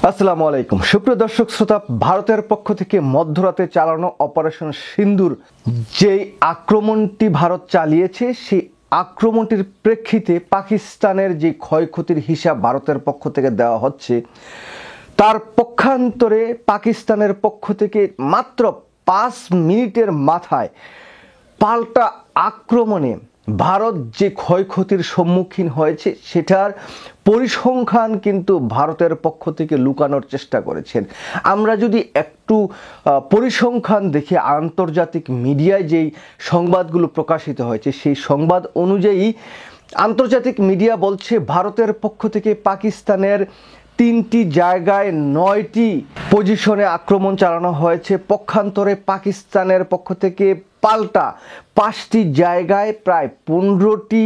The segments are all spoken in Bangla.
আসসালামু আলাইকুম সুপ্রিয় দর্শক শ্রোতা, ভারতের পক্ষ থেকে মধ্যরাতে চালানো অপারেশন সিন্দুর যেই আক্রমণটি ভারত চালিয়েছে, সেই আক্রমণটির প্রেক্ষিতে পাকিস্তানের যে ক্ষয়ক্ষতির হিসাব ভারতের পক্ষ থেকে দেওয়া হচ্ছে, তার পক্ষান্তরে পাকিস্তানের পক্ষ থেকে মাত্র 5 মিনিটের মাথায় পাল্টা আক্রমণে ভারত যে ক্ষয়ক্ষতির সম্মুখীন হয়েছে সেটার পরিসংখ্যান কিন্তু ভারতের পক্ষ থেকে লুকানোর চেষ্টা করেছেন। আমরা যদি একটু পরিসংখ্যান দেখে আন্তর্জাতিক মিডিয়ায় যেই সংবাদগুলো প্রকাশিত হয়েছে, সেই সংবাদ অনুযায়ী আন্তর্জাতিক মিডিয়া বলছে ভারতের পক্ষ থেকে পাকিস্তানের 3টি জায়গায় 9টি পজিশনে আক্রমণ চালানো হয়েছে। পক্ষান্তরে পাকিস্তানের পক্ষ থেকে পাল্টা 5টি জায়গায় প্রায় 15টি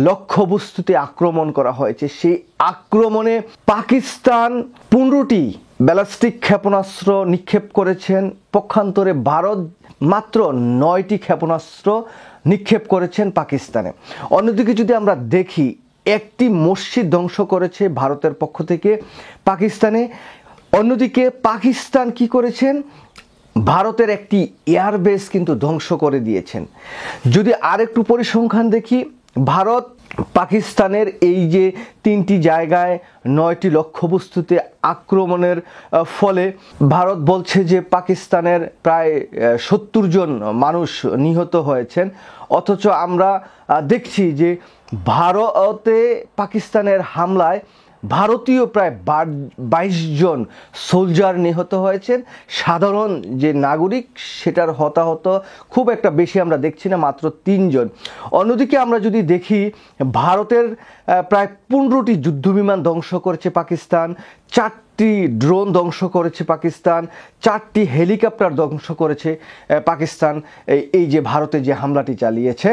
লক্ষ্যবস্তুতে আক্রমণ করা হয়েছে। সেই আক্রমণে পাকিস্তান 15টি ব্যালিস্টিক ক্ষেপণাস্ত্র নিক্ষেপ করেছেন, পক্ষান্তরে ভারত মাত্র 9টি ক্ষেপণাস্ত্র নিক্ষেপ করেছেন পাকিস্তানে। অন্যদিকে যদি আমরা দেখি, একটি মসজিদ ধ্বংস করেছে ভারতের পক্ষ থেকে পাকিস্তানে। অন্যদিকে পাকিস্তান কি করেছেন, ভারতের একটি এয়ারবেস কিন্তু ধ্বংস করে দিয়েছেন। যদি আরেকটু পরিসংখ্যান দেখি, ভারত পাকিস্তানের এই যে 3টি জায়গায় 9টি লক্ষ্যবস্তুতে আক্রমণের ফলে ভারত বলছে যে পাকিস্তানের প্রায় 70 জন মানুষ নিহত হয়েছেন। অথচ আমরা দেখছি যে ভারতে পাকিস্তানের হামলায় ভারতীয় প্রায় 22 জন সোলজার নিহত হয়েছেন। সাধারণ যে নাগরিক সেটার হতাহত খুব একটা বেশি আমরা দেখছি না, মাত্র 3 জন। অন্যদিকে আমরা যদি দেখি, ভারতের প্রায় 15টি যুদ্ধবিমান ধ্বংস করেছে পাকিস্তান, 4টি ড্রোন ধ্বংস করেছে পাকিস্তান, 4টি হেলিকপ্টার ধ্বংস করেছে পাকিস্তান এই যে ভারতে যে হামলাটি চালিয়েছে।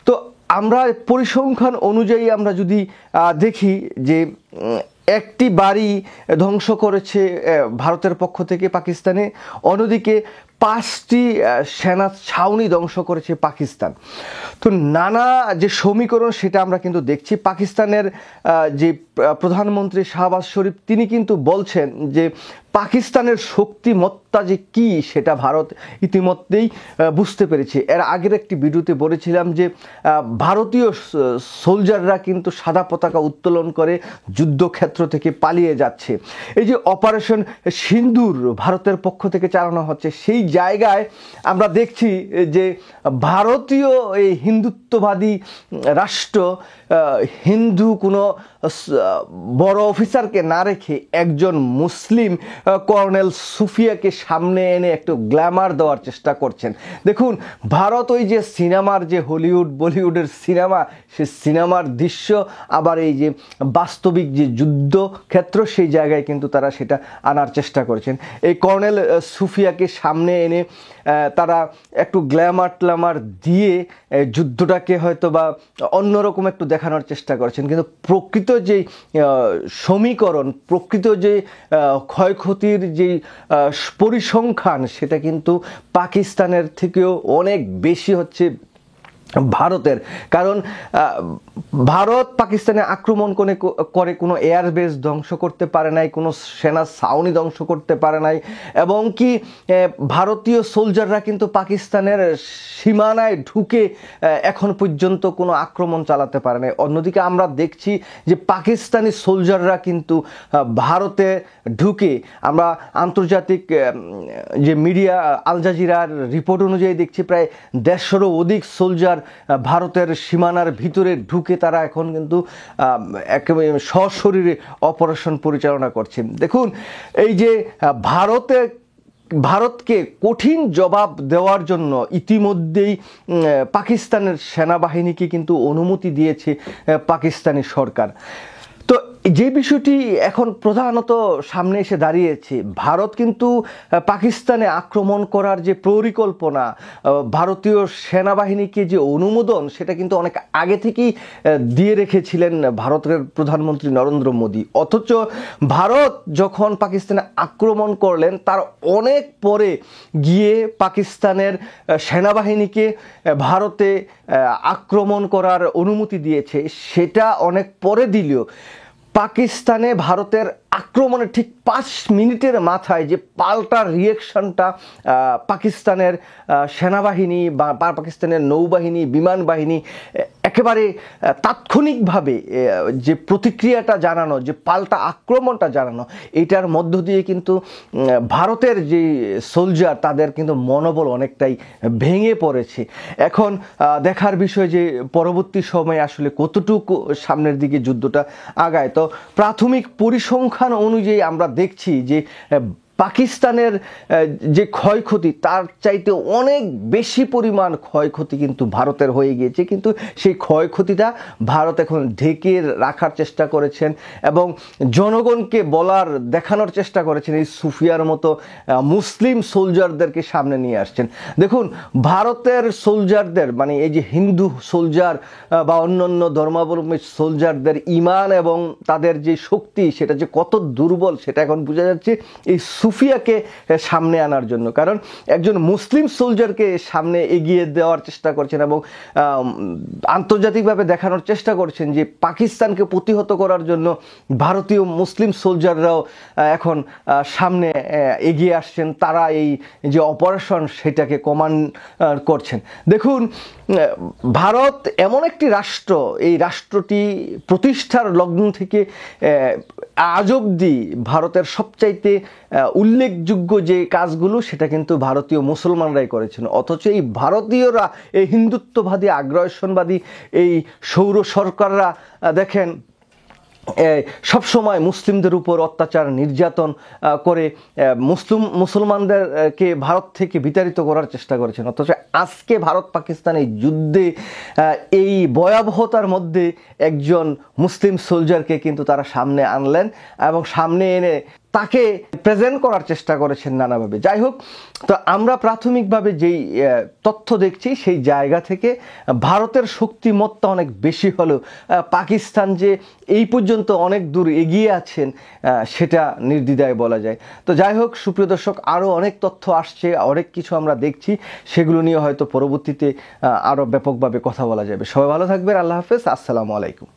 তো আমরা পরিসংখ্যান অনুযায়ী আমরা যদি দেখি যে একটি বাড়ি ধ্বংস করেছে ভারতের পক্ষ থেকে পাকিস্তানে, অন্যদিকে 5টি সেনা ছাউনি ধ্বংস করেছে পাকিস্তান। তো নানা যে সমীকরণ সেটা আমরা কিন্তু দেখছি। পাকিস্তানের যে প্রধানমন্ত্রী শাহবাজ শরীফ তিনি কিন্তু বলছেন যে পাকিস্তানের শক্তিমত্তা যে কি সেটা ভারত ইতিমধ্যেই বুঝতে পেরেছে। এর আগের একটি ভিডিওতে বলেছিলাম যে ভারতীয় সোলজাররা কিন্তু সাদা পতাকা উত্তোলন করে যুদ্ধক্ষেত্র থেকে পালিয়ে যাচ্ছে। এই যে অপারেশন সিন্দুর ভারতের পক্ষ থেকে চালানো হচ্ছে, সেই জায়গায় আমরা দেখছি যে ভারতীয় এই হিন্দুত্ববাদী রাষ্ট্র হিন্দু কোনো বড় অফিসারকে না রেখে একজন মুসলিম কর্নেল সুফিয়াকে সামনে এনে একটু গ্ল্যামার দেওয়ার চেষ্টা করছেন। দেখুন, ভারত ওই যে সিনেমার যে হলিউড বলিউডের সিনেমা, সে সিনেমার দৃশ্য আবার এই যে বাস্তবিক যে যুদ্ধক্ষেত্র সেই জায়গায় কিন্তু তারা সেটা আনার চেষ্টা করেছেন। এই কর্নেল সুফিয়াকে সামনে এনে তারা একটু গ্ল্যামার দিয়ে যুদ্ধটাকে হয়তো বা অন্যরকম একটু দেখানোর চেষ্টা করেছেন, কিন্তু প্রকৃত যে সমীকরণ, প্রকৃত যে ক্ষয়ক্ষতির যে পরিসংখ্যান সেটা কিন্তু পাকিস্তানের থেকেও অনেক বেশি হচ্ছে ভারতের। কারণ ভারত পাকিস্তানে আক্রমণ করে কোনো এয়ারবেস ধ্বংস করতে পারে নাই, কোনো সেনা ছাউনি ধ্বংস করতে পারে নাই, এবং কি ভারতীয় সোলজাররা কিন্তু পাকিস্তানের সীমানায় ঢুকে এখন পর্যন্ত কোনো আক্রমণ চালাতে পারে নাই। অন্যদিকে আমরা দেখছি যে পাকিস্তানি সোলজাররা কিন্তু ভারতে ঢুকে, আমরা আন্তর্জাতিক যে মিডিয়া আল জাজিরার রিপোর্ট অনুযায়ী দেখছি প্রায় 150-রও অধিক সোলজার ভারতের সীমানার ভিতরে ঢুকে তারা এখন কিন্তু একেবারে সশরীরে অপারেশন পরিচালনা করছেন। দেখুন, এই যে ভারতকে কঠিন জবাব দেওয়ার জন্য ইতিমধ্যেই পাকিস্তানের সেনাবাহিনীকে কিন্তু অনুমতি দিয়েছে পাকিস্তানি সরকার। তো যে বিষয়টি এখন প্রধানত সামনে এসে দাঁড়িয়েছে, ভারত কিন্তু পাকিস্তানে আক্রমণ করার যে পরিকল্পনা, ভারতীয় সেনাবাহিনীকে যে অনুমোদন, সেটা কিন্তু অনেক আগে থেকেই দিয়ে রেখেছিলেন ভারতের প্রধানমন্ত্রী নরেন্দ্র মোদী। অথচ ভারত যখন পাকিস্তানে আক্রমণ করলেন তার অনেক পরে গিয়ে পাকিস্তানের সেনাবাহিনীকে ভারতে আক্রমণ করার অনুমতি দিয়েছে। সেটা অনেক পরে দিলেও পাকিস্তানে ভারতের আক্রমণের ঠিক 5 মিনিটের মাথায় যে পাল্টা রিয়েকশনটা পাকিস্তানের সেনাবাহিনী বা পাকিস্তানের নৌবাহিনী, বিমান বাহিনী একেবারে তাৎক্ষণিকভাবে যে প্রতিক্রিয়াটা জানানো, যে পাল্টা আক্রমণটা জানানো, এটার মধ্য দিয়ে কিন্তু ভারতের যে সোলজার তাদের কিন্তু মনোবল অনেকটাই ভেঙে পড়েছে। এখন দেখার বিষয় যে পরবর্তী সময়ে আসলে কতটুকু সামনের দিকে যুদ্ধটা আগায়। তো প্রাথমিক পরিসংখ্যান অনুযায়ী আমরা দেখছি যে পাকিস্তানের যে ক্ষয়ক্ষতি তার চাইতে অনেক বেশি পরিমাণ ক্ষয়ক্ষতি কিন্তু ভারতের হয়ে গিয়েছে, কিন্তু সেই ক্ষয়ক্ষতিটা ভারত এখন ঢেকে রাখার চেষ্টা করেছেন এবং জনগণকে দেখানোর চেষ্টা করেছেন। এই সুফিয়ার মতো মুসলিম সোলজারদেরকে সামনে নিয়ে আসছেন। দেখুন, ভারতের সোলজারদের মানে এই যে হিন্দু সোলজার বা অন্যান্য ধর্মাবলম্বী সোলজারদের ইমান এবং তাদের যে শক্তি সেটা যে কত দুর্বল সেটা এখন বোঝা যাচ্ছে এই সুফিয়াকে সামনে আনার জন্য। কারণ একজন মুসলিম সোলজারকে সামনে এগিয়ে দেওয়ার চেষ্টা করছেন এবং আন্তর্জাতিকভাবে দেখানোর চেষ্টা করছেন যে পাকিস্তানকে প্রতিহত করার জন্য ভারতীয় মুসলিম সোলজাররাও এখন সামনে এগিয়ে আসছেন। তারা এই যে অপারেশন সেটাকে কমান্ড করছেন। দেখুন, ভারত এমন একটি রাষ্ট্র, এই রাষ্ট্রটি প্রতিষ্ঠার লগ্ন থেকে আজ অবধি ভারতের সবচাইতে উল্লেখযোগ্য যে কাজগুলো সেটা কিন্তু ভারতীয় মুসলমানরাই করেছেন। অথচ এই ভারতীয়রা, এই হিন্দুত্ববাদী আগ্রাসনবাদী এই সৌর সরকাররা দেখেন সবসময় মুসলিমদের উপর অত্যাচার নির্যাতন করে মুসলমানদেরকে ভারত থেকে বিতাড়িত করার চেষ্টা করেছেন। অথচ আজকে ভারত পাকিস্তান এই যুদ্ধে এই ভয়াবহতার মধ্যে একজন মুসলিম সোলজারকে কিন্তু তারা সামনে আনলেন এবং সামনে এনে তাকে প্রেজেন্ট করার চেষ্টা করেছেন নানাভাবে। যাই হোক, তো আমরা প্রাথমিকভাবে যেই তথ্য দেখছি সেই জায়গা থেকে ভারতের শক্তিমত্তা অনেক বেশি হলেও পাকিস্তান যে এই পর্যন্ত অনেক দূর এগিয়ে আছেন সেটা নির্দ্বিধায় বলা যায়। তো যাই হোক, সুপ্রিয় দর্শক, আরও অনেক তথ্য আসছে, অনেক কিছু আমরা দেখছি, সেগুলো নিয়ে হয়তো পরবর্তীতে আরও ব্যাপকভাবে কথা বলা যাবে। সবাই ভালো থাকবেন। আল্লাহ হাফেজ। আসসালামু আলাইকুম।